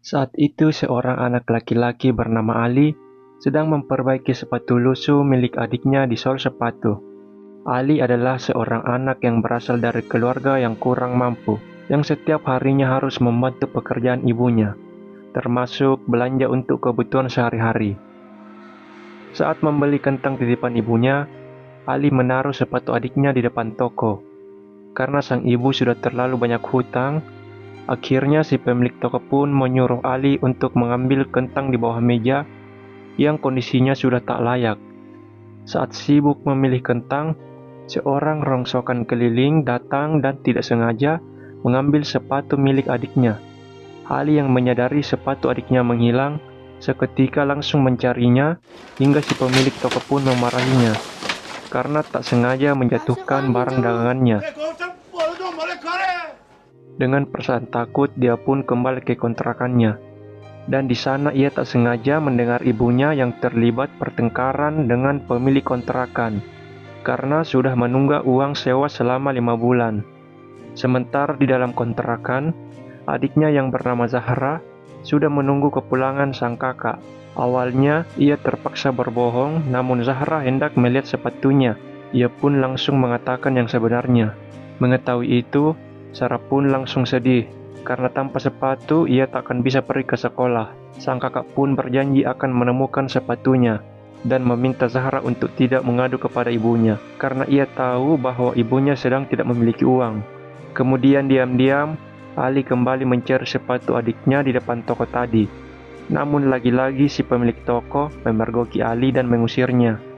Saat itu seorang anak laki-laki bernama Ali sedang memperbaiki sepatu lusuh milik adiknya di sol sepatu. Ali adalah seorang anak yang berasal dari keluarga yang kurang mampu, yang setiap harinya harus membantu pekerjaan ibunya, termasuk belanja untuk kebutuhan sehari-hari. Saat membeli kentang titipan ibunya, Ali menaruh sepatu adiknya di depan toko. Karena sang ibu sudah terlalu banyak hutang, akhirnya si pemilik toko pun menyuruh Ali untuk mengambil kentang di bawah meja yang kondisinya sudah tak layak. Saat sibuk memilih kentang, seorang rongsokan keliling datang dan tidak sengaja mengambil sepatu milik adiknya. Ali yang menyadari sepatu adiknya menghilang, seketika langsung mencarinya hingga si pemilik toko pun memarahinya karena tak sengaja menjatuhkan barang dagangannya. Dengan perasaan takut, dia pun kembali ke kontrakannya. Dan di sana ia tak sengaja mendengar ibunya yang terlibat pertengkaran dengan pemilik kontrakan karena sudah menunggak uang sewa selama 5 bulan. Sementara di dalam kontrakan, adiknya yang bernama Zahra sudah menunggu kepulangan sang kakak. Awalnya ia terpaksa berbohong, namun Zahra hendak melihat sepatunya. Ia pun langsung mengatakan yang sebenarnya. Mengetahui itu, Sarah pun langsung sedih, karena tanpa sepatu ia tak akan bisa pergi ke sekolah. Sang kakak pun berjanji akan menemukan sepatunya, dan meminta Zahra untuk tidak mengadu kepada ibunya, karena ia tahu bahwa ibunya sedang tidak memiliki uang. Kemudian diam-diam, Ali kembali mencari sepatu adiknya di depan toko tadi. Namun lagi-lagi si pemilik toko memergoki Ali dan mengusirnya.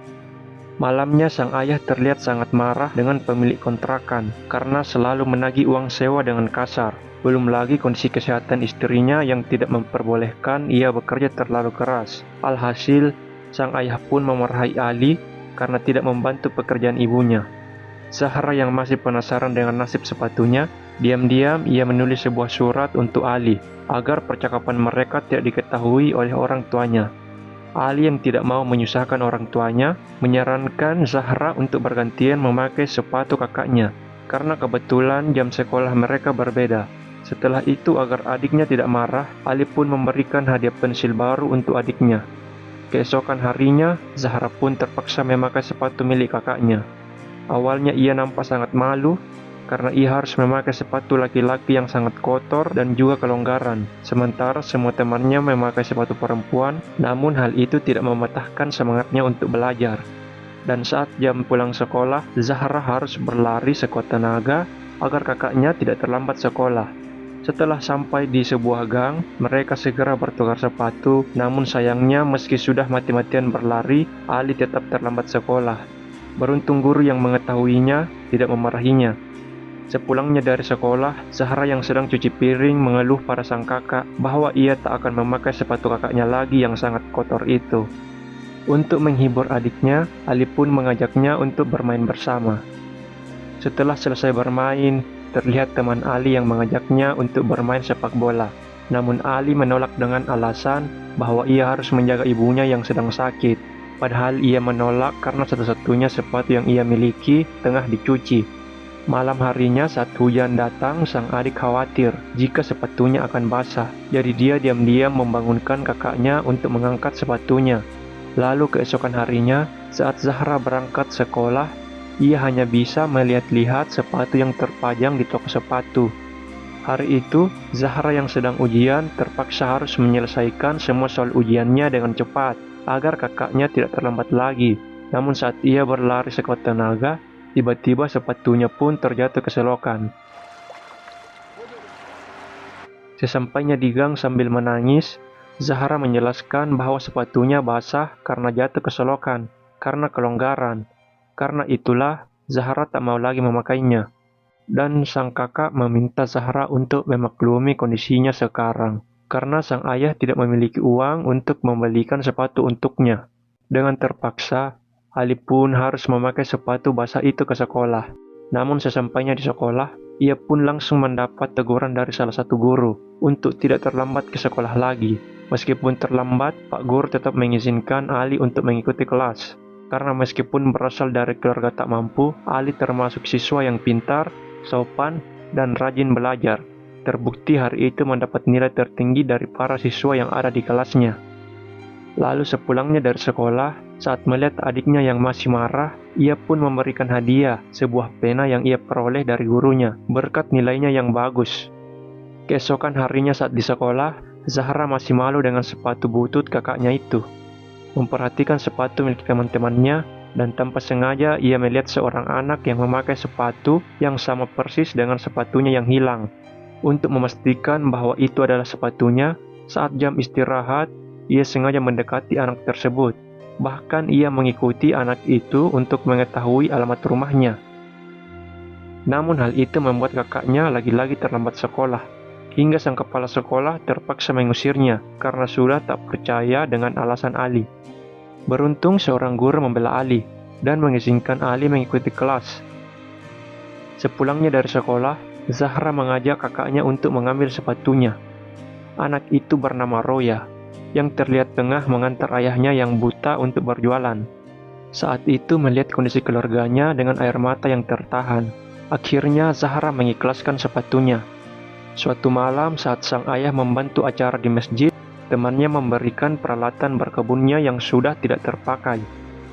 Malamnya sang ayah terlihat sangat marah dengan pemilik kontrakan karena selalu menagih uang sewa dengan kasar. Belum lagi kondisi kesehatan istrinya yang tidak memperbolehkan ia bekerja terlalu keras. Alhasil, sang ayah pun memarahi Ali karena tidak membantu pekerjaan ibunya. Zahra yang masih penasaran dengan nasib sepatunya, diam-diam ia menulis sebuah surat untuk Ali agar percakapan mereka tidak diketahui oleh orang tuanya. Ali yang tidak mau menyusahkan orang tuanya, menyarankan Zahra untuk bergantian memakai sepatu kakaknya, karena kebetulan jam sekolah mereka berbeda. Setelah itu, agar adiknya tidak marah, Ali pun memberikan hadiah pensil baru untuk adiknya. Keesokan harinya, Zahra pun terpaksa memakai sepatu milik kakaknya. Awalnya ia nampak sangat malu, karena ia harus memakai sepatu laki-laki yang sangat kotor dan juga kelonggaran. Sementara semua temannya memakai sepatu perempuan, namun hal itu tidak mematahkan semangatnya untuk belajar. Dan saat jam pulang sekolah, Zahra harus berlari sekuat tenaga agar kakaknya tidak terlambat sekolah. Setelah sampai di sebuah gang, mereka segera bertukar sepatu, namun sayangnya meski sudah mati-matian berlari, Ali tetap terlambat sekolah. Beruntung guru yang mengetahuinya tidak memarahinya. Sepulangnya dari sekolah, Zahra yang sedang cuci piring mengeluh pada sang kakak bahwa ia tak akan memakai sepatu kakaknya lagi yang sangat kotor itu. Untuk menghibur adiknya, Ali pun mengajaknya untuk bermain bersama. Setelah selesai bermain, terlihat teman Ali yang mengajaknya untuk bermain sepak bola. Namun Ali menolak dengan alasan bahwa ia harus menjaga ibunya yang sedang sakit. Padahal ia menolak karena satu-satunya sepatu yang ia miliki tengah dicuci. Malam harinya saat hujan datang, sang adik khawatir jika sepatunya akan basah. Jadi dia diam-diam membangunkan kakaknya untuk mengangkat sepatunya. Lalu keesokan harinya, saat Zahra berangkat sekolah, ia hanya bisa melihat-lihat sepatu yang terpajang di toko sepatu. Hari itu, Zahra yang sedang ujian terpaksa harus menyelesaikan semua soal ujiannya dengan cepat, agar kakaknya tidak terlambat lagi. Namun saat ia berlari sekuat tenaga, tiba-tiba sepatunya pun terjatuh ke selokan. Sesampainya di gang sambil menangis, Zahra menjelaskan bahwa sepatunya basah karena jatuh ke selokan, karena kelonggaran. Karena itulah, Zahra tak mau lagi memakainya. Dan sang kakak meminta Zahra untuk memaklumi kondisinya sekarang, karena sang ayah tidak memiliki uang untuk membelikan sepatu untuknya. Dengan terpaksa, Ali pun harus memakai sepatu basah itu ke sekolah. Namun sesampainya di sekolah, ia pun langsung mendapat teguran dari salah satu guru untuk tidak terlambat ke sekolah lagi. Meskipun terlambat, Pak Guru tetap mengizinkan Ali untuk mengikuti kelas. Karena meskipun berasal dari keluarga tak mampu, Ali termasuk siswa yang pintar, sopan, dan rajin belajar. terbukti hari itu mendapat nilai tertinggi dari para siswa yang ada di kelasnya. Lalu sepulangnya dari sekolah, saat melihat adiknya yang masih marah, ia pun memberikan hadiah, sebuah pena yang ia peroleh dari gurunya, berkat nilainya yang bagus. Keesokan harinya saat di sekolah, Zahra masih malu dengan sepatu butut kakaknya itu. Memperhatikan sepatu milik teman-temannya, dan tanpa sengaja ia melihat seorang anak yang memakai sepatu yang sama persis dengan sepatunya yang hilang. Untuk memastikan bahwa itu adalah sepatunya, saat jam istirahat, ia sengaja mendekati anak tersebut. Bahkan ia mengikuti anak itu untuk mengetahui alamat rumahnya. Namun hal itu membuat kakaknya lagi-lagi terlambat sekolah, hingga sang kepala sekolah terpaksa mengusirnya karena sudah tak percaya dengan alasan Ali. Beruntung seorang guru membela Ali dan mengizinkan Ali mengikuti kelas. Sepulangnya dari sekolah, Zahra mengajak kakaknya untuk mengambil sepatunya. Anak itu bernama Roya, yang terlihat tengah mengantar ayahnya yang buta untuk berjualan. Saat itu melihat kondisi keluarganya dengan air mata yang tertahan, akhirnya Zahra mengikhlaskan sepatunya. Suatu malam saat sang ayah membantu acara di masjid, temannya memberikan peralatan berkebunnya yang sudah tidak terpakai.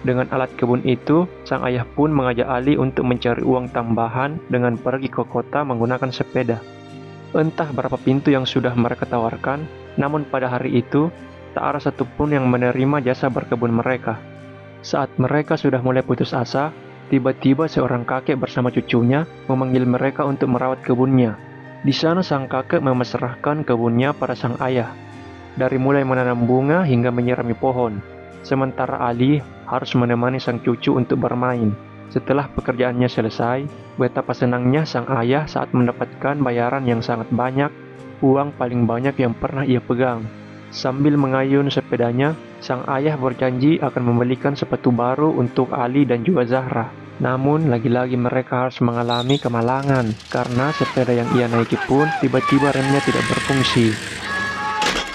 Dengan alat kebun itu, sang ayah pun mengajak Ali untuk mencari uang tambahan dengan pergi ke kota menggunakan sepeda. Entah berapa pintu yang sudah mereka tawarkan, namun pada hari itu, tak ada satupun yang menerima jasa berkebun mereka. Saat mereka sudah mulai putus asa, tiba-tiba seorang kakek bersama cucunya memanggil mereka untuk merawat kebunnya. Di sana sang kakek memasrahkan kebunnya pada sang ayah, dari mulai menanam bunga hingga menyirami pohon. Sementara Ali harus menemani sang cucu untuk bermain. Setelah pekerjaannya selesai, betapa senangnya sang ayah saat mendapatkan bayaran yang sangat banyak, uang paling banyak yang pernah ia pegang. Sambil mengayun sepedanya, sang ayah berjanji akan membelikan sepatu baru untuk Ali dan juga Zahra. Namun, lagi-lagi mereka harus mengalami kemalangan, karena sepeda yang ia naiki pun tiba-tiba remnya tidak berfungsi.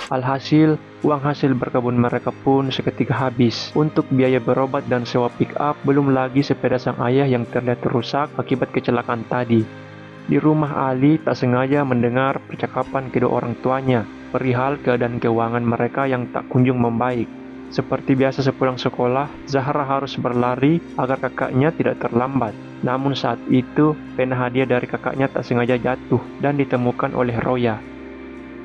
Alhasil, uang hasil berkebun mereka pun seketika habis untuk biaya berobat dan sewa pick-up, belum lagi sepeda sang ayah yang terlihat rusak akibat kecelakaan tadi. Di rumah Ali tak sengaja mendengar percakapan kedua orang tuanya perihal keadaan keuangan mereka yang tak kunjung membaik. Seperti biasa sepulang sekolah, Zahra harus berlari agar kakaknya tidak terlambat. Namun saat itu, pena hadiah dari kakaknya tak sengaja jatuh dan ditemukan oleh Roya.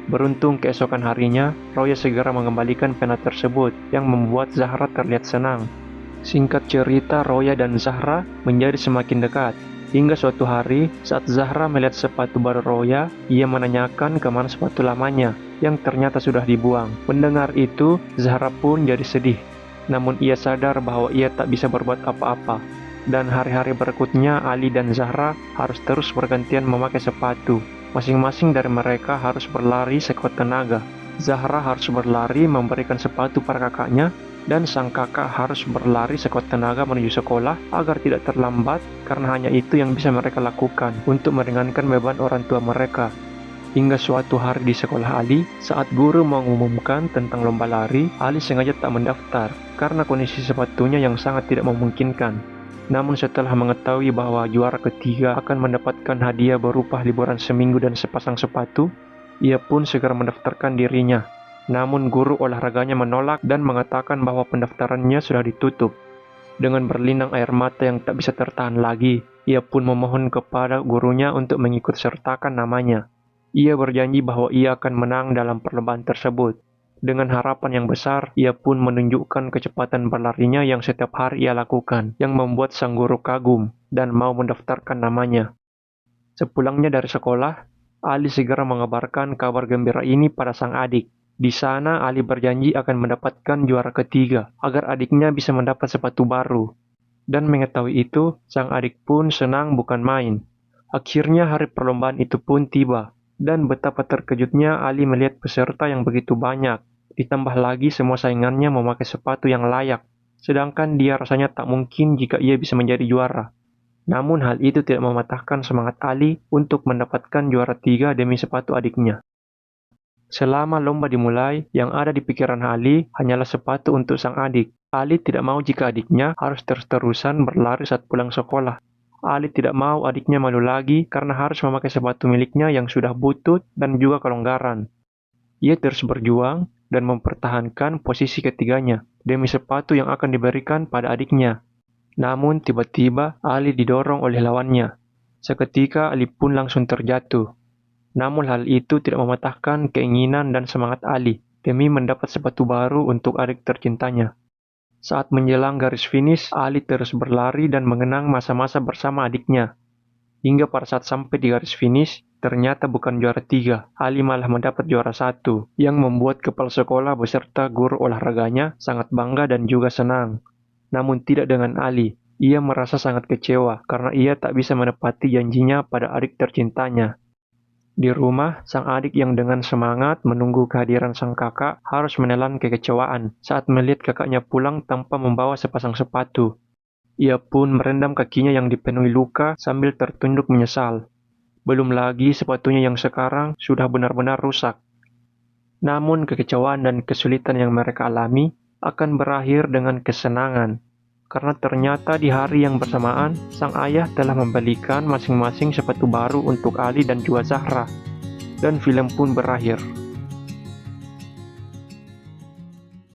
Beruntung keesokan harinya, Roya segera mengembalikan pena tersebut yang membuat Zahra terlihat senang. Singkat cerita, Roya dan Zahra menjadi semakin dekat. Hingga suatu hari, saat Zahra melihat sepatu baru Roya, ia menanyakan kemana sepatu lamanya, yang ternyata sudah dibuang. Mendengar itu, Zahra pun jadi sedih. Namun ia sadar bahwa ia tak bisa berbuat apa-apa. Dan hari-hari berikutnya, Ali dan Zahra harus terus bergantian memakai sepatu. Masing-masing dari mereka harus berlari sekuat tenaga. Zahra harus berlari memberikan sepatu para kakaknya, dan sang kakak harus berlari sekuat tenaga menuju sekolah agar tidak terlambat, karena hanya itu yang bisa mereka lakukan untuk meringankan beban orang tua mereka. Hingga suatu hari di sekolah Ali, saat guru mengumumkan tentang lomba lari, Ali sengaja tak mendaftar karena kondisi sepatunya yang sangat tidak memungkinkan. Namun setelah mengetahui bahwa juara ketiga akan mendapatkan hadiah berupa liburan seminggu dan sepasang sepatu, ia pun segera mendaftarkan dirinya. Namun guru olahraganya menolak dan mengatakan bahwa pendaftarannya sudah ditutup. Dengan berlinang air mata yang tak bisa tertahan lagi, ia pun memohon kepada gurunya untuk mengikut sertakan namanya. Ia berjanji bahwa ia akan menang dalam perlombaan tersebut. Dengan harapan yang besar, ia pun menunjukkan kecepatan berlarinya yang setiap hari ia lakukan, yang membuat sang guru kagum dan mau mendaftarkan namanya. Sepulangnya dari sekolah, Ali segera mengabarkan kabar gembira ini pada sang adik. Di sana, Ali berjanji akan mendapatkan juara ketiga, agar adiknya bisa mendapat sepatu baru. Dan mengetahui itu, sang adik pun senang bukan main. Akhirnya hari perlombaan itu pun tiba, dan betapa terkejutnya Ali melihat peserta yang begitu banyak. Ditambah lagi semua saingannya memakai sepatu yang layak, sedangkan dia rasanya tak mungkin jika ia bisa menjadi juara. Namun hal itu tidak mematahkan semangat Ali untuk mendapatkan juara 3 demi sepatu adiknya. Selama lomba dimulai, yang ada di pikiran Ali hanyalah sepatu untuk sang adik. Ali tidak mau jika adiknya harus terus-terusan berlari saat pulang sekolah. Ali tidak mau adiknya malu lagi karena harus memakai sepatu miliknya yang sudah butut dan juga kelonggaran. Ia terus berjuang dan mempertahankan posisi ketiganya demi sepatu yang akan diberikan pada adiknya. Namun tiba-tiba Ali didorong oleh lawannya. Seketika Ali pun langsung terjatuh. Namun hal itu tidak mematahkan keinginan dan semangat Ali demi mendapat sepatu baru untuk adik tercintanya. Saat menjelang garis finish, Ali terus berlari dan mengenang masa-masa bersama adiknya. Hingga pada saat sampai di garis finish, ternyata bukan juara 3, Ali malah mendapat juara 1, yang membuat kepala sekolah beserta guru olahraganya sangat bangga dan juga senang. Namun tidak dengan Ali, ia merasa sangat kecewa karena ia tak bisa menepati janjinya pada adik tercintanya. Di rumah, sang adik yang dengan semangat menunggu kehadiran sang kakak harus menelan kekecewaan saat melihat kakaknya pulang tanpa membawa sepasang sepatu. Ia pun merendam kakinya yang dipenuhi luka sambil tertunduk menyesal. Belum lagi sepatunya yang sekarang sudah benar-benar rusak. Namun kekecewaan dan kesulitan yang mereka alami akan berakhir dengan kesenangan. Karena ternyata di hari yang bersamaan, sang ayah telah membelikan masing-masing sepatu baru untuk Ali dan juga Zahra. Dan film pun berakhir.